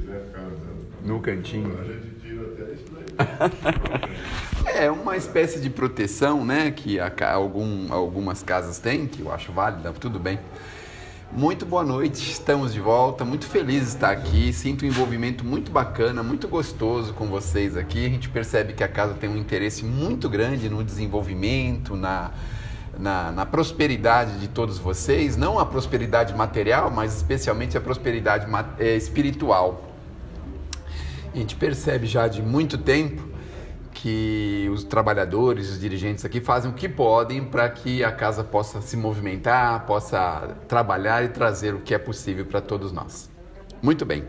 quiser ficar no cantinho. a gente tira até isso daí. É uma espécie de proteção, né, que algumas casas têm, que eu acho válida, tudo bem. Muito boa noite, estamos de volta, muito feliz de estar aqui, sinto um envolvimento muito bacana, muito gostoso com vocês aqui. A gente percebe que a casa tem um interesse muito grande no desenvolvimento, na prosperidade de todos vocês, não a prosperidade material, mas especialmente a prosperidade espiritual. A gente percebe já de muito tempo que os trabalhadores, os dirigentes aqui fazem o que podem para que a casa possa se movimentar, possa trabalhar e trazer o que é possível para todos nós. Muito bem.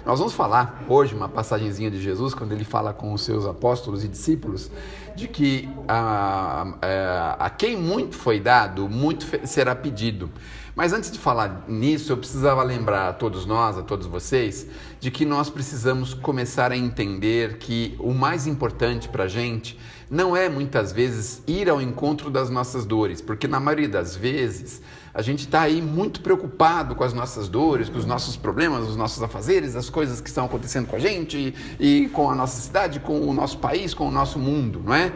Nós vamos falar hoje uma passagenzinha de Jesus, quando ele fala com os seus apóstolos e discípulos, de que a quem muito foi dado, muito será pedido. Mas antes de falar nisso, eu precisava lembrar a todos nós, a todos vocês, de que nós precisamos começar a entender que o mais importante para a gente não é muitas vezes ir ao encontro das nossas dores, porque na maioria das vezes a gente está aí muito preocupado com as nossas dores, com os nossos problemas, os nossos afazeres, as coisas que estão acontecendo com a gente e com a nossa cidade, com o nosso país, com o nosso mundo, não é?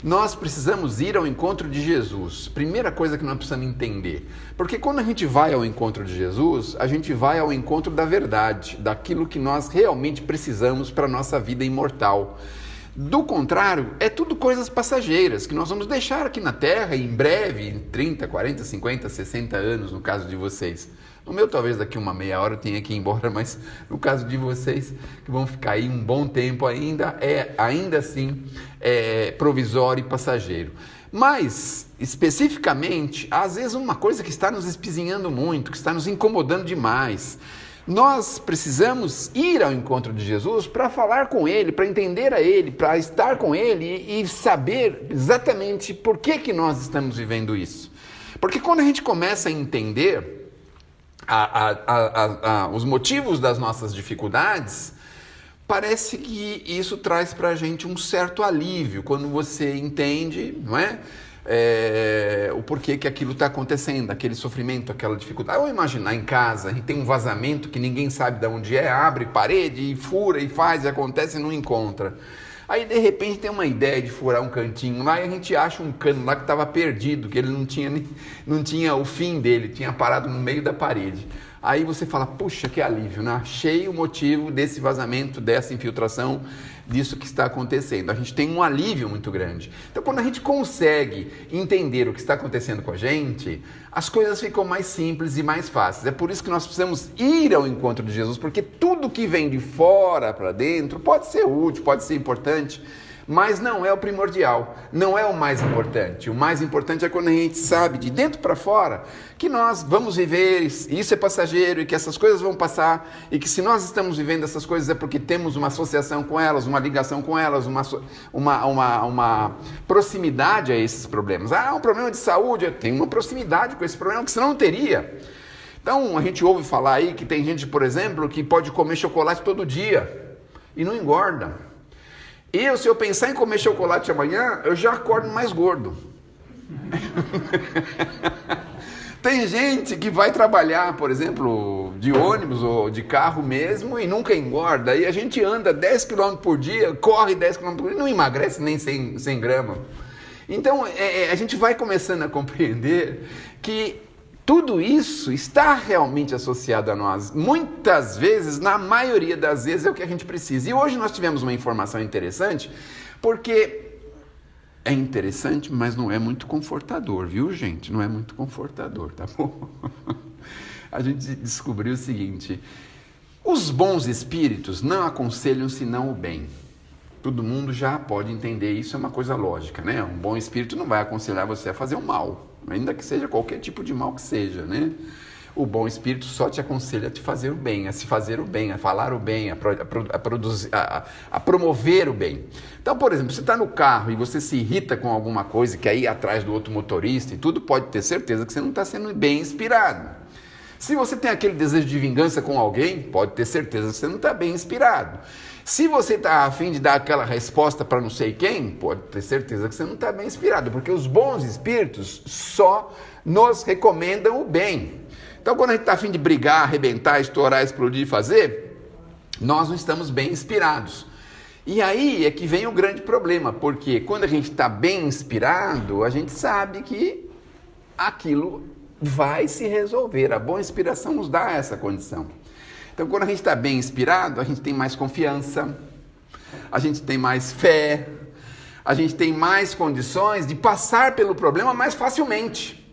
Nós precisamos ir ao encontro de Jesus. Primeira coisa que nós precisamos entender. Porque quando a gente vai ao encontro de Jesus, a gente vai ao encontro da verdade, daquilo que nós realmente precisamos para a nossa vida imortal. Do contrário, é tudo coisas passageiras que nós vamos deixar aqui na Terra em breve, em 30, 40, 50, 60 anos, no caso de vocês. No meu, talvez daqui uma meia hora eu tenha que ir embora, mas no caso de vocês, que vão ficar aí um bom tempo ainda assim provisório e passageiro. Mas, especificamente, às vezes uma coisa que está nos espizinhando muito, que está nos incomodando demais. Nós precisamos ir ao encontro de Jesus para falar com Ele, para entender a Ele, para estar com Ele e saber exatamente por que nós estamos vivendo isso. Porque quando a gente começa a entender os motivos das nossas dificuldades, parece que isso traz para a gente um certo alívio, quando você entende, não é? O porquê que aquilo está acontecendo, aquele sofrimento, aquela dificuldade. Ou imaginar em casa, a gente tem um vazamento que ninguém sabe de onde é, abre parede, e fura, e faz, e acontece e não encontra. Aí de repente tem uma ideia de furar um cantinho lá e a gente acha um cano lá que estava perdido, que ele não tinha o fim dele, tinha parado no meio da parede. Aí você fala, puxa, que alívio, né? Achei o motivo desse vazamento, dessa infiltração, disso que está acontecendo. A gente tem um alívio muito grande. Então, quando a gente consegue entender o que está acontecendo com a gente, as coisas ficam mais simples e mais fáceis. É por isso que nós precisamos ir ao encontro de Jesus, porque tudo que vem de fora para dentro pode ser útil, pode ser importante, mas não é o primordial, não é o mais importante. O mais importante é quando a gente sabe de dentro para fora que nós vamos viver, isso é passageiro e que essas coisas vão passar e que se nós estamos vivendo essas coisas é porque temos uma associação com elas, uma ligação com elas, uma proximidade a esses problemas. Um problema de saúde, eu tenho uma proximidade com esse problema que senão não teria. Então a gente ouve falar aí que tem gente, por exemplo, que pode comer chocolate todo dia e não engorda. Se eu pensar em comer chocolate amanhã, eu já acordo mais gordo. Tem gente que vai trabalhar, por exemplo, de ônibus ou de carro mesmo e nunca engorda. E a gente anda 10 km por dia, corre 10 km por dia e não emagrece nem 100 gramas. Então, a gente vai começando a compreender que tudo isso está realmente associado a nós. Muitas vezes, na maioria das vezes, é o que a gente precisa. E hoje nós tivemos uma informação interessante, porque é interessante, mas não é muito confortador, viu, gente? Não é muito confortador, tá bom? A gente descobriu o seguinte: os bons espíritos não aconselham senão o bem. Todo mundo já pode entender isso, é uma coisa lógica, né? Um bom espírito não vai aconselhar você a fazer o mal, ainda que seja qualquer tipo de mal que seja, né? O bom espírito só te aconselha a te fazer o bem, a se fazer o bem, a falar o bem, a promover o bem. Então, por exemplo, você está no carro e você se irrita com alguma coisa que aí atrás do outro motorista e tudo, pode ter certeza que você não está sendo bem inspirado. Se você tem aquele desejo de vingança com alguém, pode ter certeza que você não está bem inspirado. Se você está a fim de dar aquela resposta para não sei quem, pode ter certeza que você não está bem inspirado, porque os bons espíritos só nos recomendam o bem. Então, quando a gente está a fim de brigar, arrebentar, estourar, explodir, fazer, nós não estamos bem inspirados. E aí é que vem o grande problema, porque quando a gente está bem inspirado, a gente sabe que aquilo vai se resolver. A boa inspiração nos dá essa condição. Então, quando a gente está bem inspirado, a gente tem mais confiança, a gente tem mais fé, a gente tem mais condições de passar pelo problema mais facilmente.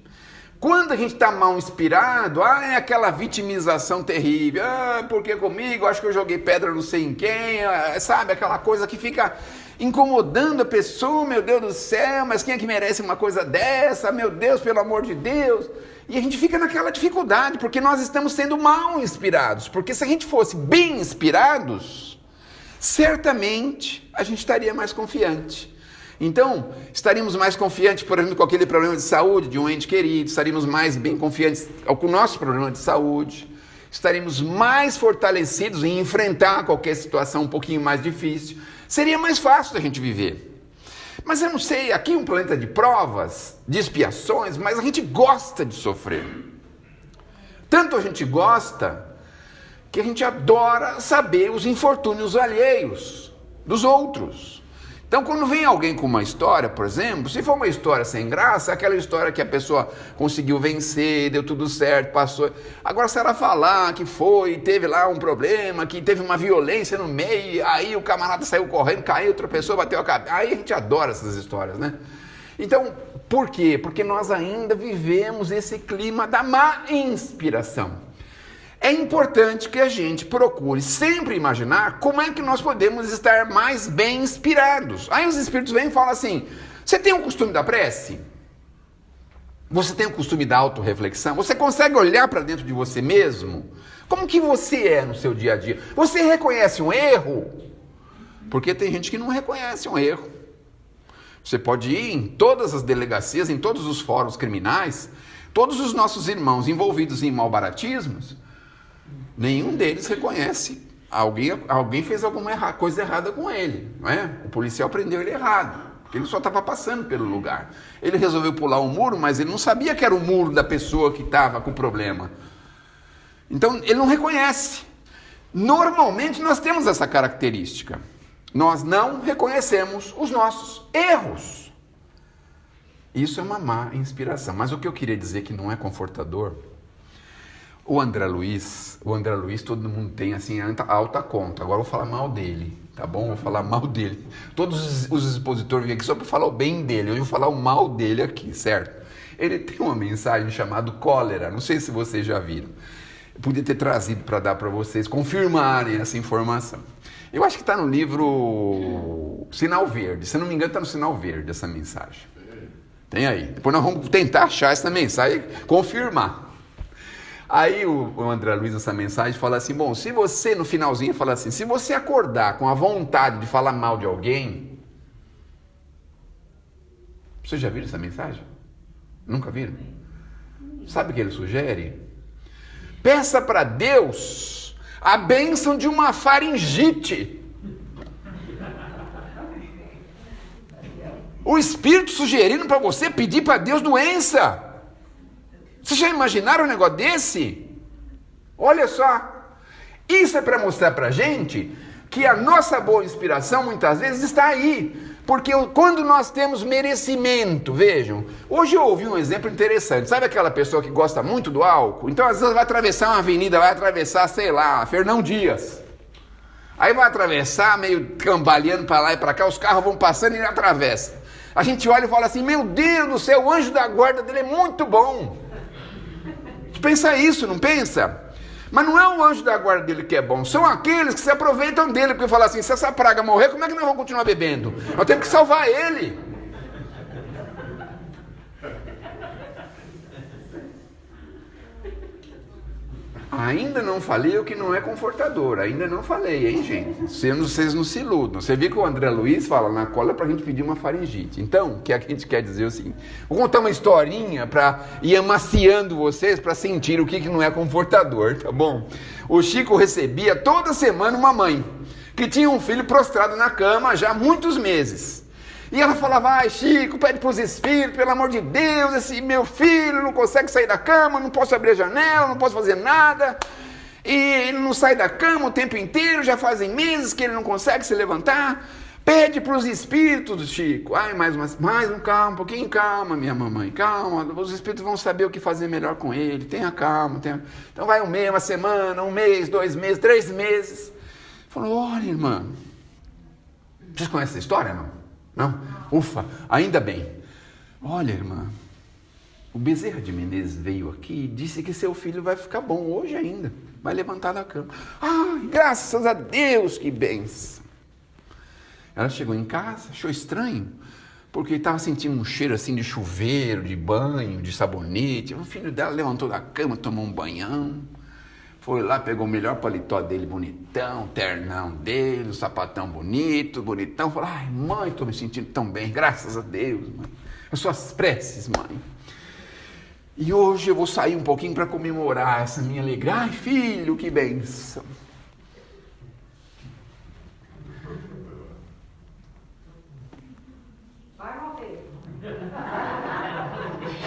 Quando a gente está mal inspirado, é aquela vitimização terrível, porque comigo, acho que eu joguei pedra não sei em quem, sabe, aquela coisa que fica incomodando a pessoa, meu Deus do céu, mas quem é que merece uma coisa dessa, meu Deus, pelo amor de Deus, e a gente fica naquela dificuldade, porque nós estamos sendo mal inspirados, porque se a gente fosse bem inspirados, certamente a gente estaria mais confiante. Então, estaríamos mais confiantes, por exemplo, com aquele problema de saúde de um ente querido, estaríamos mais bem confiantes com o nosso problema de saúde, estaríamos mais fortalecidos em enfrentar qualquer situação um pouquinho mais difícil, seria mais fácil da gente viver. Mas eu não sei, aqui é um planeta de provas, de expiações, mas a gente gosta de sofrer. Tanto a gente gosta, que a gente adora saber os infortúnios alheios dos outros. Então, quando vem alguém com uma história, por exemplo, se for uma história sem graça, é aquela história que a pessoa conseguiu vencer, deu tudo certo, passou. Agora, se ela falar que teve lá um problema, que teve uma violência no meio, aí o camarada saiu correndo, caiu, outra pessoa bateu a cabeça. Aí a gente adora essas histórias, né? Então, por quê? Porque nós ainda vivemos esse clima da má inspiração. É importante que a gente procure sempre imaginar como é que nós podemos estar mais bem inspirados. Aí os espíritos vêm e falam assim, você tem o costume da prece? Você tem o costume da autorreflexão? Você consegue olhar para dentro de você mesmo? Como que você é no seu dia a dia? Você reconhece um erro? Porque tem gente que não reconhece um erro. Você pode ir em todas as delegacias, em todos os fóruns criminais, todos os nossos irmãos envolvidos em malbaratismos, nenhum deles reconhece. Alguém fez alguma coisa errada com ele, não é? O policial prendeu ele errado, porque ele só estava passando pelo lugar. Ele resolveu pular um muro, mas ele não sabia que era o muro da pessoa que estava com o problema. Então, ele não reconhece. Normalmente, nós temos essa característica. Nós não reconhecemos os nossos erros. Isso é uma má inspiração. Mas o que eu queria dizer que não é confortador... O André Luiz, todo mundo tem assim alta conta. Agora eu vou falar mal dele, tá bom? Vou falar mal dele. Todos os expositores vêm aqui só para falar o bem dele. Eu vou falar o mal dele aqui, certo? Ele tem uma mensagem chamada Cólera. Não sei se vocês já viram. Eu podia ter trazido para dar para vocês confirmarem essa informação. Eu acho que está no livro Sinal Verde. Se não me engano, está no Sinal Verde essa mensagem. Tem aí. Depois nós vamos tentar achar essa mensagem e confirmar. Aí o André Luiz, nessa mensagem, fala assim, bom, se você, no finalzinho, fala assim, se você acordar com a vontade de falar mal de alguém... Vocês já viram essa mensagem? Nunca viram? Sabe o que ele sugere? Peça para Deus a bênção de uma faringite. O Espírito sugerindo para você pedir para Deus doença. Vocês já imaginaram um negócio desse? Olha só, isso é para mostrar para a gente que a nossa boa inspiração muitas vezes está aí, porque quando nós temos merecimento, vejam, hoje eu ouvi um exemplo interessante, sabe aquela pessoa que gosta muito do álcool? Então às vezes vai atravessar uma avenida, vai atravessar, sei lá, Fernão Dias, aí vai atravessar meio cambaleando para lá e para cá, os carros vão passando e ele atravessa, a gente olha e fala assim, meu Deus do céu, o anjo da guarda dele é muito bom. Pensa isso, não pensa? Mas não é o anjo da guarda dele que é bom, são aqueles que se aproveitam dele, porque falam assim, se essa praga morrer, como é que nós vamos continuar bebendo? Nós temos que salvar ele. Ainda não falei o que não é confortador, ainda não falei, hein, gente? Vocês não se iludam. Você viu que o André Luiz fala na cola pra gente pedir uma faringite. Então, o que a gente quer dizer é o seguinte, vou contar uma historinha pra ir amaciando vocês pra sentir o que não é confortador, tá bom? O Chico recebia toda semana uma mãe que tinha um filho prostrado na cama já há muitos meses. E ela falava, ai Chico, pede para os espíritos, pelo amor de Deus, esse meu filho não consegue sair da cama, não posso abrir a janela, não posso fazer nada. E ele não sai da cama o tempo inteiro, já fazem meses que ele não consegue se levantar. Pede para os espíritos, Chico. Ai, mais um, calma, um pouquinho, calma, minha mamãe, calma. Os espíritos vão saber o que fazer melhor com ele. Tenha calma, Então vai um mês, uma semana, um mês, 2 meses, 3 meses. Falou, olha, irmã, vocês conhecem essa história, não? Não? Ufa, ainda bem. Olha, irmã, o Bezerra de Menezes veio aqui e disse que seu filho vai ficar bom hoje ainda. Vai levantar da cama. Ai, graças a Deus, que bênção. Ela chegou em casa, achou estranho, porque estava sentindo um cheiro assim de chuveiro, de banho, de sabonete. O filho dela levantou da cama, tomou um banhão, foi lá, pegou o melhor paletó dele, bonitão, ternão dele, o sapatão bonitão. Falou, ai, mãe, estou me sentindo tão bem, graças a Deus, mãe. As suas preces, mãe. E hoje eu vou sair um pouquinho para comemorar essa minha alegria. Ai, filho, que bênção.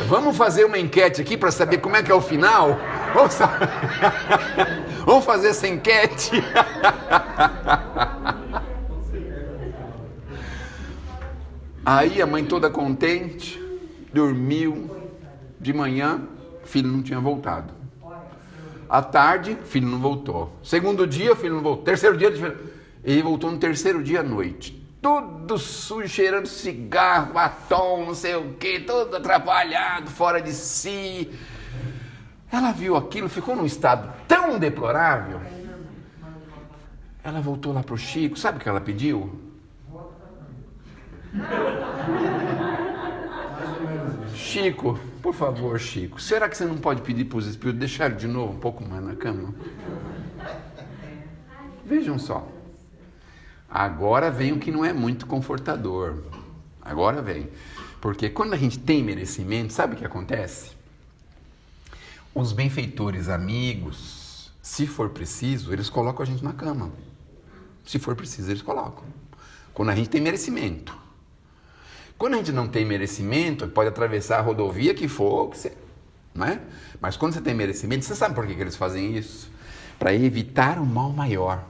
Vamos fazer uma enquete aqui para saber como é que é o final? Vamos fazer essa enquete? Aí a mãe toda contente, dormiu. De manhã, o filho não tinha voltado. À tarde, o filho não voltou. Segundo dia, o filho não voltou. Terceiro dia, ele voltou no terceiro dia à noite. Tudo sujo, cheirando cigarro, batom, não sei o que, todo atrapalhado, fora de si. Ela viu aquilo, ficou num estado tão deplorável. Ela voltou lá pro Chico, sabe o que ela pediu? Chico, por favor, Chico, será que você não pode pedir para os espíritos deixar ele de novo um pouco mais na cama? Vejam só. Agora vem o que não é muito confortador. Agora vem. Porque quando a gente tem merecimento, sabe o que acontece? Os benfeitores amigos, se for preciso, eles colocam a gente na cama. Se for preciso, eles colocam. Quando a gente tem merecimento. Quando a gente não tem merecimento, pode atravessar a rodovia que for, não é? Mas quando você tem merecimento, você sabe por que eles fazem isso? Para evitar o mal maior.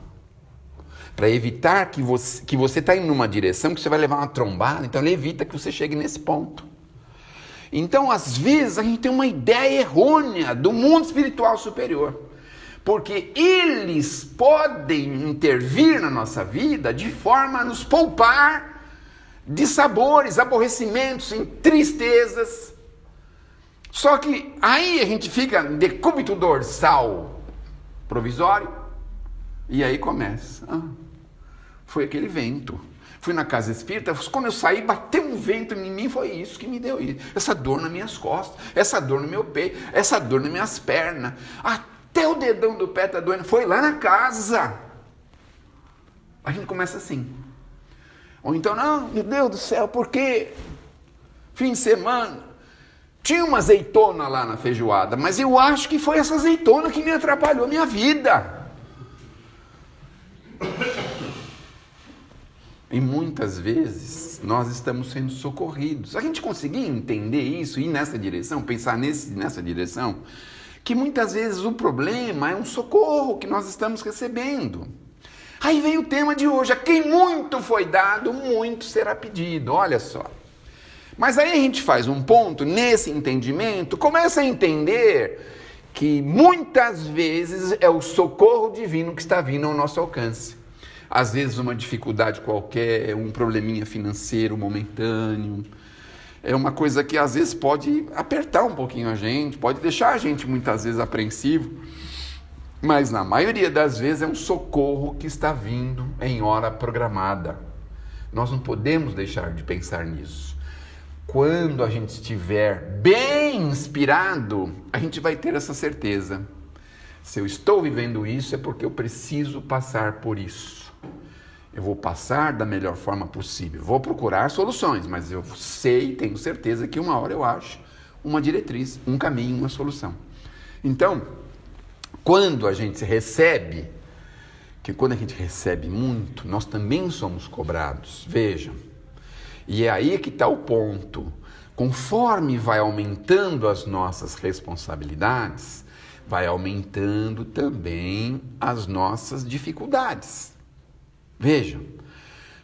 Para evitar que você está indo numa direção que você vai levar uma trombada, então ele evita que você chegue nesse ponto. Então, às vezes, a gente tem uma ideia errônea do mundo espiritual superior. Porque eles podem intervir na nossa vida de forma a nos poupar de sabores, aborrecimentos, em tristezas. Só que aí a gente fica em decúbito dorsal provisório e aí começa. Foi aquele vento. Fui na casa espírita, quando eu saí, bateu um vento em mim, foi isso que me deu isso. Essa dor nas minhas costas, essa dor no meu peito, essa dor nas minhas pernas. Até o dedão do pé está doendo. Foi lá na casa. A gente começa assim. Ou então, não, meu Deus do céu, por quê? Fim de semana, tinha uma azeitona lá na feijoada, mas eu acho que foi essa azeitona que me atrapalhou a minha vida. E muitas vezes nós estamos sendo socorridos. A gente conseguir entender isso, ir nessa direção, pensar nessa direção, que muitas vezes o problema é um socorro que nós estamos recebendo. Aí vem o tema de hoje, a quem muito foi dado, muito será pedido, olha só. Mas aí a gente faz um ponto nesse entendimento, começa a entender que muitas vezes é o socorro divino que está vindo ao nosso alcance. Às vezes uma dificuldade qualquer, um probleminha financeiro momentâneo, é uma coisa que às vezes pode apertar um pouquinho a gente, pode deixar a gente muitas vezes apreensivo, mas na maioria das vezes é um socorro que está vindo em hora programada. Nós não podemos deixar de pensar nisso. Quando a gente estiver bem inspirado, a gente vai ter essa certeza. Se eu estou vivendo isso, é porque eu preciso passar por isso. Eu vou passar da melhor forma possível. Vou procurar soluções, mas eu sei, tenho certeza que uma hora eu acho uma diretriz, um caminho, uma solução. Então, quando a gente recebe, que quando a gente recebe muito, nós também somos cobrados. Vejam. E é aí que está o ponto. Conforme vai aumentando as nossas responsabilidades, vai aumentando também as nossas dificuldades. Vejam,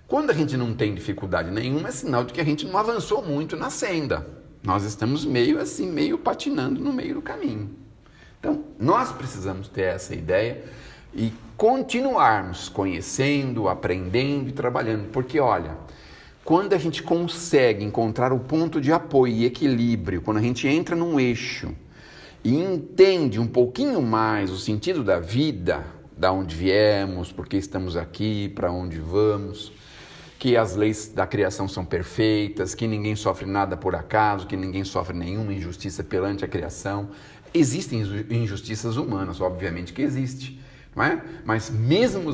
quando a gente não tem dificuldade nenhuma, é sinal de que a gente não avançou muito na senda. Nós estamos meio patinando no meio do caminho. Então, nós precisamos ter essa ideia e continuarmos conhecendo, aprendendo e trabalhando. Porque, olha, quando a gente consegue encontrar o ponto de apoio e equilíbrio, quando a gente entra num eixo e entende um pouquinho mais o sentido da vida, da onde viemos, por que estamos aqui, para onde vamos, que as leis da criação são perfeitas, que ninguém sofre nada por acaso, que ninguém sofre nenhuma injustiça perante a criação. Existem injustiças humanas, obviamente que existe, não é? Mas mesmo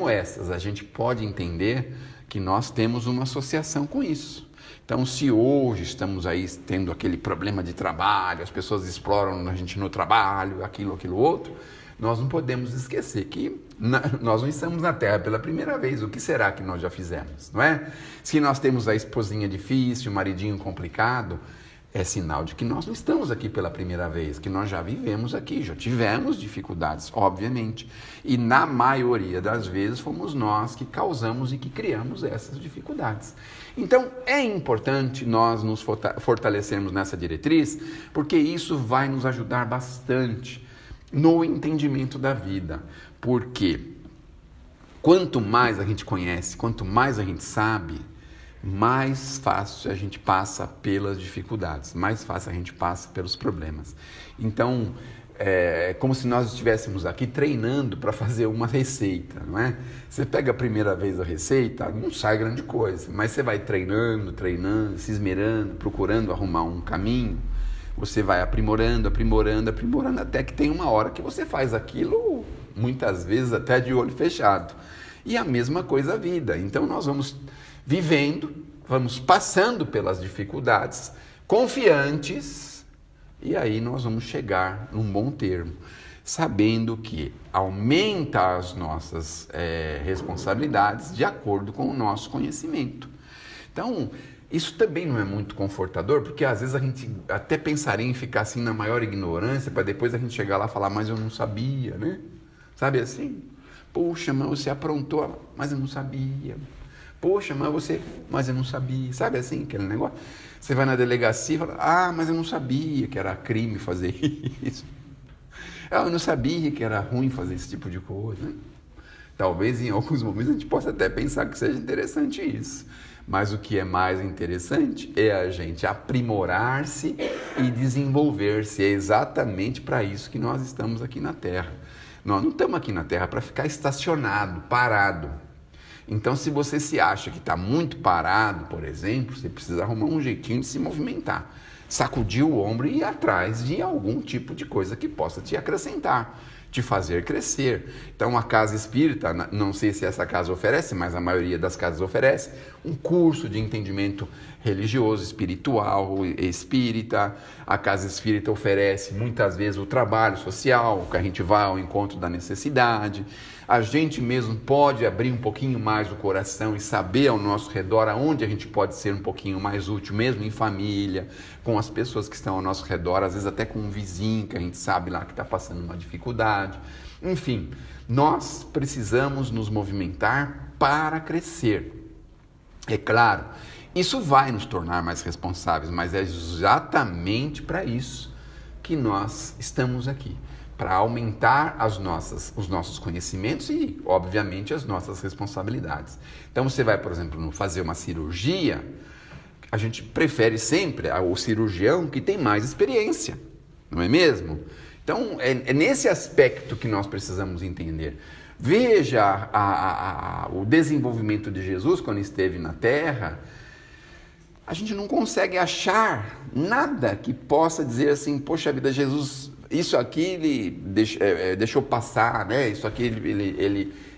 essas, a gente pode entender que nós temos uma associação com isso. Então, se hoje estamos aí tendo aquele problema de trabalho, as pessoas exploram a gente no trabalho, aquilo, outro, nós não podemos esquecer que nós não estamos na Terra pela primeira vez. O que será que nós já fizemos, não é? Se nós temos a esposinha difícil, o maridinho complicado, é sinal de que nós não estamos aqui pela primeira vez, que nós já vivemos aqui, já tivemos dificuldades, obviamente. E na maioria das vezes fomos nós que causamos e que criamos essas dificuldades. Então é importante nós nos fortalecermos nessa diretriz, porque isso vai nos ajudar bastante no entendimento da vida. Porque quanto mais a gente conhece, quanto mais a gente sabe, mais fácil a gente passa pelas dificuldades, mais fácil a gente passa pelos problemas. Então, é como se nós estivéssemos aqui treinando para fazer uma receita, não é? Você pega a primeira vez a receita, não sai grande coisa, mas você vai treinando, se esmerando, procurando arrumar um caminho, você vai aprimorando, até que tem uma hora que você faz aquilo, muitas vezes até de olho fechado. E a mesma coisa a vida. Então, nós vamos vivendo, vamos passando pelas dificuldades, confiantes, e aí nós vamos chegar num bom termo, sabendo que aumenta as nossas responsabilidades de acordo com o nosso conhecimento. Então, isso também não é muito confortador, porque às vezes a gente até pensaria em ficar assim na maior ignorância, para depois a gente chegar lá e falar, mas eu não sabia, né? Sabe assim? Poxa, mas você aprontou, mas eu não sabia. Poxa, mas eu não sabia. Sabe assim, aquele negócio? Você vai na delegacia e fala, mas eu não sabia que era crime fazer isso. Eu não sabia que era ruim fazer esse tipo de coisa. Né? Talvez em alguns momentos a gente possa até pensar que seja interessante isso. Mas o que é mais interessante é a gente aprimorar-se e desenvolver-se. É exatamente para isso que nós estamos aqui na Terra. Nós não estamos aqui na Terra para ficar estacionado, parado. Então, se você se acha que está muito parado, por exemplo, você precisa arrumar um jeitinho de se movimentar. Sacudir o ombro e ir atrás de algum tipo de coisa que possa te acrescentar, te fazer crescer. Então, a casa espírita, não sei se essa casa oferece, mas a maioria das casas oferece, um curso de entendimento religioso, espiritual, espírita. A casa espírita oferece muitas vezes o trabalho social, que a gente vai ao encontro da necessidade. A gente mesmo pode abrir um pouquinho mais o coração e saber ao nosso redor aonde a gente pode ser um pouquinho mais útil, mesmo em família, com as pessoas que estão ao nosso redor, às vezes até com um vizinho que a gente sabe lá que está passando uma dificuldade. Enfim, nós precisamos nos movimentar para crescer. É claro, isso vai nos tornar mais responsáveis, mas é exatamente para isso que nós estamos aqui. Para aumentar os nossos conhecimentos e, obviamente, as nossas responsabilidades. Então, você vai, por exemplo, fazer uma cirurgia, a gente prefere sempre o cirurgião que tem mais experiência, não é mesmo? Então, é nesse aspecto que nós precisamos entender. Veja o desenvolvimento de Jesus quando esteve na Terra. A gente não consegue achar nada que possa dizer assim, poxa vida, Jesus... Isso aqui ele deixou passar, né? Isso aqui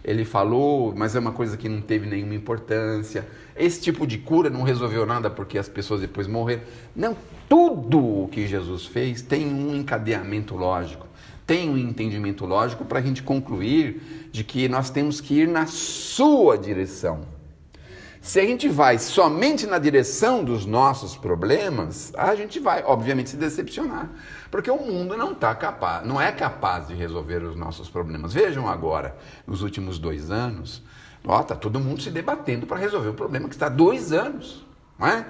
ele falou, mas é uma coisa que não teve nenhuma importância. Esse tipo de cura não resolveu nada porque as pessoas depois morreram. Não, tudo o que Jesus fez tem um encadeamento lógico, tem um entendimento lógico para a gente concluir de que nós temos que ir na sua direção. Se a gente vai somente na direção dos nossos problemas, a gente vai, obviamente, se decepcionar. Porque o mundo não é capaz de resolver os nossos problemas. Vejam agora, nos últimos 2 anos, está todo mundo se debatendo para resolver o problema que está há 2 anos, não é?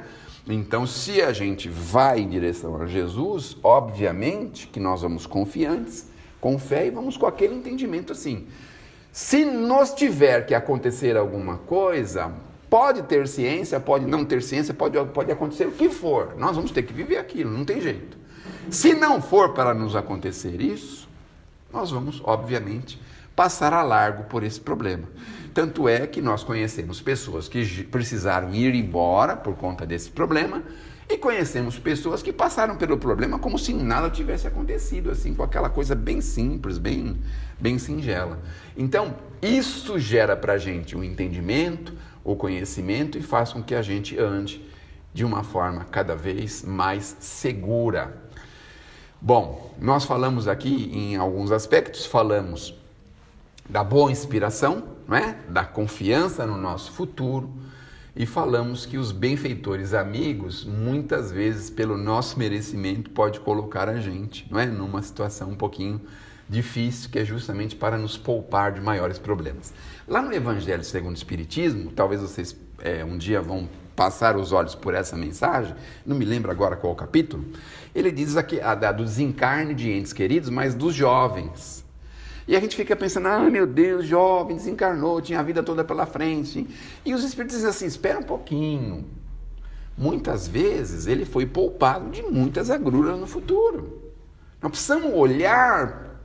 Então, se a gente vai em direção a Jesus, obviamente que nós vamos confiantes, com fé, e vamos com aquele entendimento assim. Se nos tiver que acontecer alguma coisa, pode ter ciência, pode não ter ciência, pode acontecer o que for. Nós vamos ter que viver aquilo, não tem jeito. Se não for para nos acontecer isso, nós vamos, obviamente, passar a largo por esse problema. Tanto é que nós conhecemos pessoas que precisaram ir embora por conta desse problema e conhecemos pessoas que passaram pelo problema como se nada tivesse acontecido, assim, com aquela coisa bem simples, bem singela. Então, isso gera para a gente um entendimento, o conhecimento e faz com que a gente ande de uma forma cada vez mais segura. Bom, nós falamos aqui em alguns aspectos, falamos da boa inspiração, não é? Da confiança no nosso futuro, e falamos que os benfeitores amigos, muitas vezes, pelo nosso merecimento, pode colocar a gente, não é? Numa situação um pouquinho difícil, que é justamente para nos poupar de maiores problemas. Lá no Evangelho segundo o Espiritismo, talvez vocês um dia vão passar os olhos por essa mensagem, não me lembro agora qual capítulo, ele diz aqui do desencarne de entes queridos, mas dos jovens. E a gente fica pensando, meu Deus, jovem, desencarnou, tinha a vida toda pela frente. E os espíritos dizem assim, espera um pouquinho. Muitas vezes ele foi poupado de muitas agruras no futuro. Nós precisamos olhar,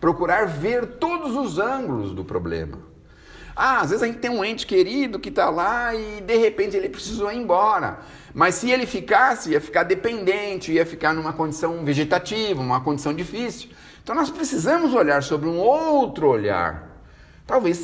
procurar ver todos os ângulos do problema. Às vezes a gente tem um ente querido que está lá e de repente ele precisou ir embora. Mas se ele ficasse, ia ficar dependente, ia ficar numa condição vegetativa, uma condição difícil. Então nós precisamos olhar sobre um outro olhar. Talvez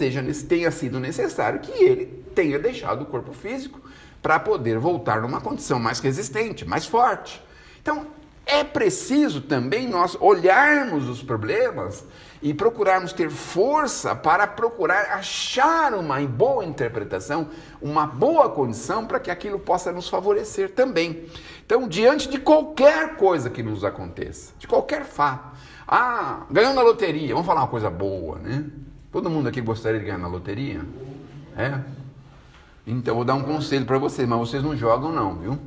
tenha sido necessário que ele tenha deixado o corpo físico para poder voltar numa condição mais resistente, mais forte. Então é preciso também nós olharmos os problemas e procurarmos ter força para procurar achar uma boa interpretação, uma boa condição para que aquilo possa nos favorecer também. Então, diante de qualquer coisa que nos aconteça, de qualquer fato, ganhou na loteria, vamos falar uma coisa boa, né? Todo mundo aqui gostaria de ganhar na loteria? É? Então, vou dar um conselho para vocês, mas vocês não jogam não, viu?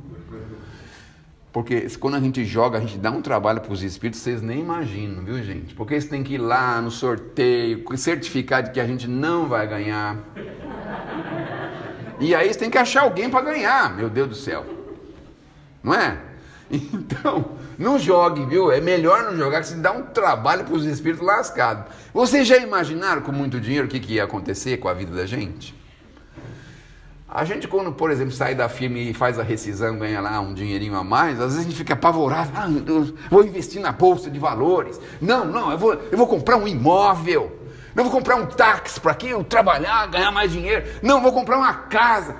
Porque quando a gente joga, a gente dá um trabalho para os espíritos, vocês nem imaginam, viu, gente? Porque eles têm que ir lá no sorteio, certificar de que a gente não vai ganhar. E aí eles têm que achar alguém para ganhar, meu Deus do céu. Não é? Então, não jogue, viu? É melhor não jogar, que você dá um trabalho para os espíritos lascados. Vocês já imaginaram com muito dinheiro o que ia acontecer com a vida da gente? A gente, quando, por exemplo, sai da firma e faz a rescisão, ganha lá um dinheirinho a mais, às vezes a gente fica apavorado. Meu Deus, vou investir na bolsa de valores. Não, eu vou comprar um imóvel. Não, vou comprar um táxi para quem eu trabalhar, ganhar mais dinheiro. Não, vou comprar uma casa.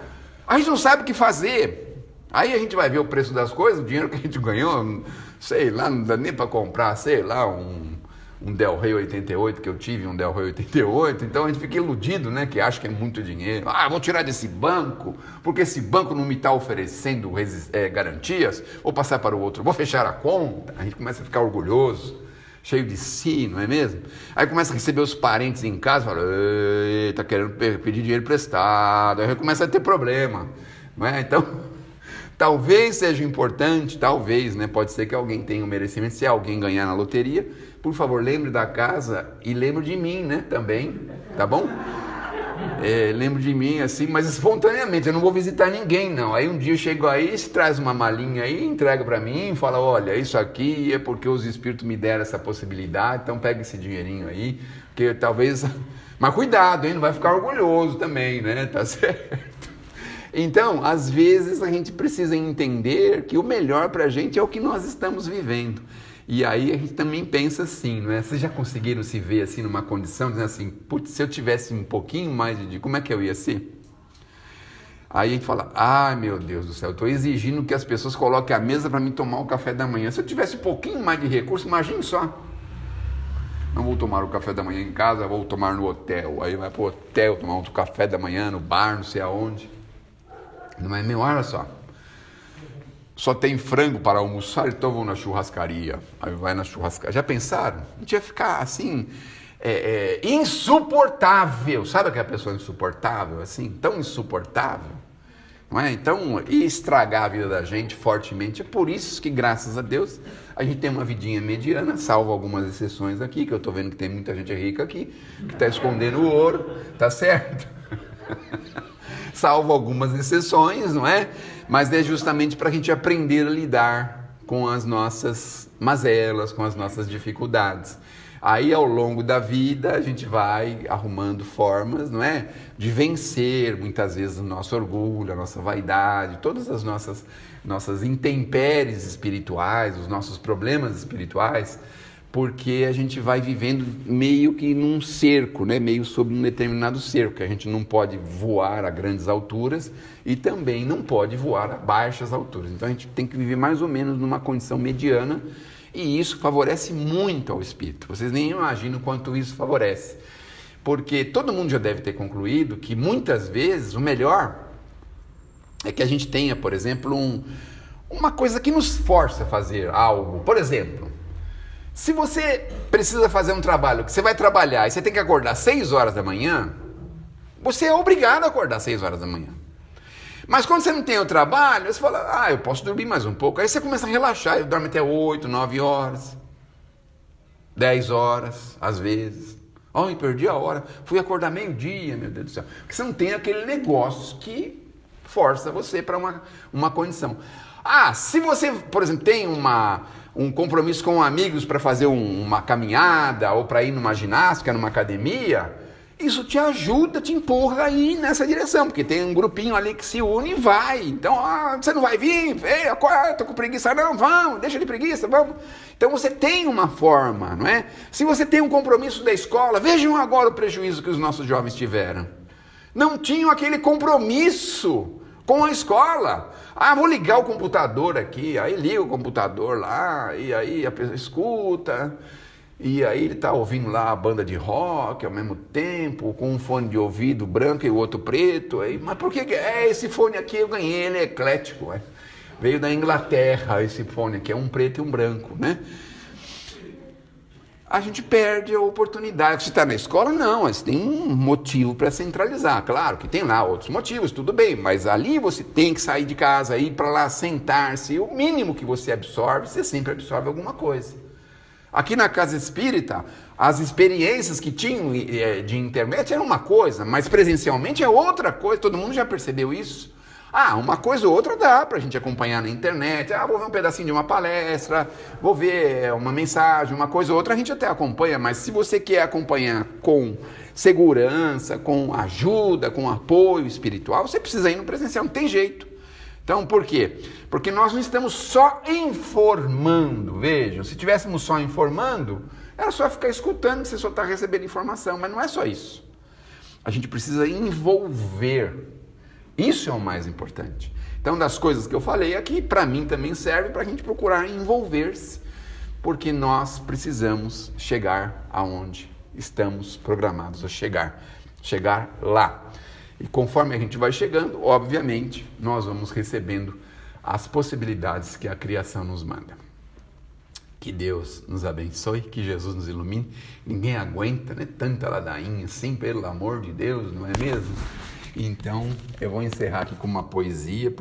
A gente não sabe o que fazer. Aí a gente vai ver o preço das coisas, o dinheiro que a gente ganhou, sei lá, não dá nem para comprar, sei lá, um Del Rey 88, que eu tive um Del Rey 88, então a gente fica iludido, né, que acha que é muito dinheiro. Vou tirar desse banco, porque esse banco não me está oferecendo garantias, vou passar para o outro, vou fechar a conta. A gente começa a ficar orgulhoso, cheio de si, não é mesmo? Aí começa a receber os parentes em casa, fala, está querendo pedir dinheiro emprestado, aí começa a ter problema, não é? Então, talvez seja importante, talvez, né, pode ser que alguém tenha o merecimento, se alguém ganhar na loteria, por favor, lembre da casa e lembre de mim, né, também, tá bom? Lembre de mim, assim, mas espontaneamente, eu não vou visitar ninguém, não. Aí um dia eu chego aí, se traz uma malinha aí, entrega para mim e fala, olha, isso aqui é porque os espíritos me deram essa possibilidade, então pega esse dinheirinho aí, porque talvez... Mas cuidado, hein, não vai ficar orgulhoso também, né, tá certo? Então, às vezes a gente precisa entender que o melhor pra gente é o que nós estamos vivendo. E aí a gente também pensa assim, não é? Vocês já conseguiram se ver assim numa condição, dizendo assim, putz, se eu tivesse um pouquinho mais de como é que eu ia ser? Aí a gente fala, meu Deus do céu, eu estou exigindo que as pessoas coloquem a mesa para mim tomar o café da manhã. Se eu tivesse um pouquinho mais de recurso, imagine só. Não vou tomar o café da manhã em casa, vou tomar no hotel. Aí vai pro hotel tomar outro café da manhã, no bar, não sei aonde. Não é meu? Olha só tem frango para almoçar, então vou na churrascaria. Aí vai na churrascaria. Já pensaram? A gente ia ficar assim, insuportável. Sabe aquela pessoa insuportável, assim? Tão insuportável. Não é? Então, ia estragar a vida da gente fortemente. É por isso que, graças a Deus, a gente tem uma vidinha mediana, salvo algumas exceções aqui, que eu estou vendo que tem muita gente rica aqui, que está escondendo o ouro, tá certo? Salvo algumas exceções, não é? Mas é justamente para a gente aprender a lidar com as nossas mazelas, com as nossas dificuldades. Aí, ao longo da vida, a gente vai arrumando formas, não é? De vencer, muitas vezes, o nosso orgulho, a nossa vaidade, todas as nossas intempéries espirituais, os nossos problemas espirituais, porque a gente vai vivendo meio que num cerco, né? Meio sob um determinado cerco, que a gente não pode voar a grandes alturas e também não pode voar a baixas alturas. Então, a gente tem que viver mais ou menos numa condição mediana. E isso favorece muito ao espírito. Vocês nem imaginam quanto isso favorece. Porque todo mundo já deve ter concluído que muitas vezes o melhor é que a gente tenha, por exemplo, uma coisa que nos força a fazer algo. Por exemplo, se você precisa fazer um trabalho, que você vai trabalhar e você tem que acordar às 6 horas da manhã, você é obrigado a acordar às 6 horas da manhã. Mas quando você não tem o trabalho, você fala, eu posso dormir mais um pouco. Aí você começa a relaxar, eu dorme até 8, 9 horas, 10 horas, às vezes. Perdi a hora, fui acordar meio-dia, meu Deus do céu. Porque você não tem aquele negócio que força você para uma condição. Se você, por exemplo, tem um compromisso com amigos para fazer uma caminhada, ou para ir numa ginástica, numa academia, isso te ajuda, te empurra a ir nessa direção, porque tem um grupinho ali que se une e vai. Então, você não vai vir? Tô com preguiça. Não, vamos, deixa de preguiça, vamos. Então, você tem uma forma, não é? Se você tem um compromisso da escola, vejam agora o prejuízo que os nossos jovens tiveram. Não tinham aquele compromisso com a escola. Vou ligar o computador aqui, aí liga o computador lá, e aí a pessoa escuta... E aí ele está ouvindo lá a banda de rock ao mesmo tempo, com um fone de ouvido branco e o outro preto. Mas por que esse fone aqui eu ganhei? Ele é eclético. Veio da Inglaterra esse fone aqui, é um preto e um branco, né? A gente perde a oportunidade. Se está na escola, não, mas tem um motivo para centralizar. Claro que tem lá outros motivos, tudo bem, mas ali você tem que sair de casa, ir para lá, sentar-se. O mínimo que você absorve, você sempre absorve alguma coisa. Aqui na Casa Espírita, as experiências que tinham de internet eram uma coisa, mas presencialmente é outra coisa, todo mundo já percebeu isso? Uma coisa ou outra dá para a gente acompanhar na internet, vou ver um pedacinho de uma palestra, vou ver uma mensagem, uma coisa ou outra a gente até acompanha, mas se você quer acompanhar com segurança, com ajuda, com apoio espiritual, você precisa ir no presencial, não tem jeito. Então, por quê? Porque nós não estamos só informando, vejam, se estivéssemos só informando, era só ficar escutando que você só está recebendo informação, mas não é só isso. A gente precisa envolver, isso é o mais importante. Então, das coisas que eu falei aqui, para mim também serve para a gente procurar envolver-se, porque nós precisamos chegar aonde estamos programados a chegar lá. E conforme a gente vai chegando, obviamente, nós vamos recebendo as possibilidades que a criação nos manda. Que Deus nos abençoe, que Jesus nos ilumine. Ninguém aguenta, né? Tanta ladainha assim, pelo amor de Deus, não é mesmo? Então, eu vou encerrar aqui com uma poesia.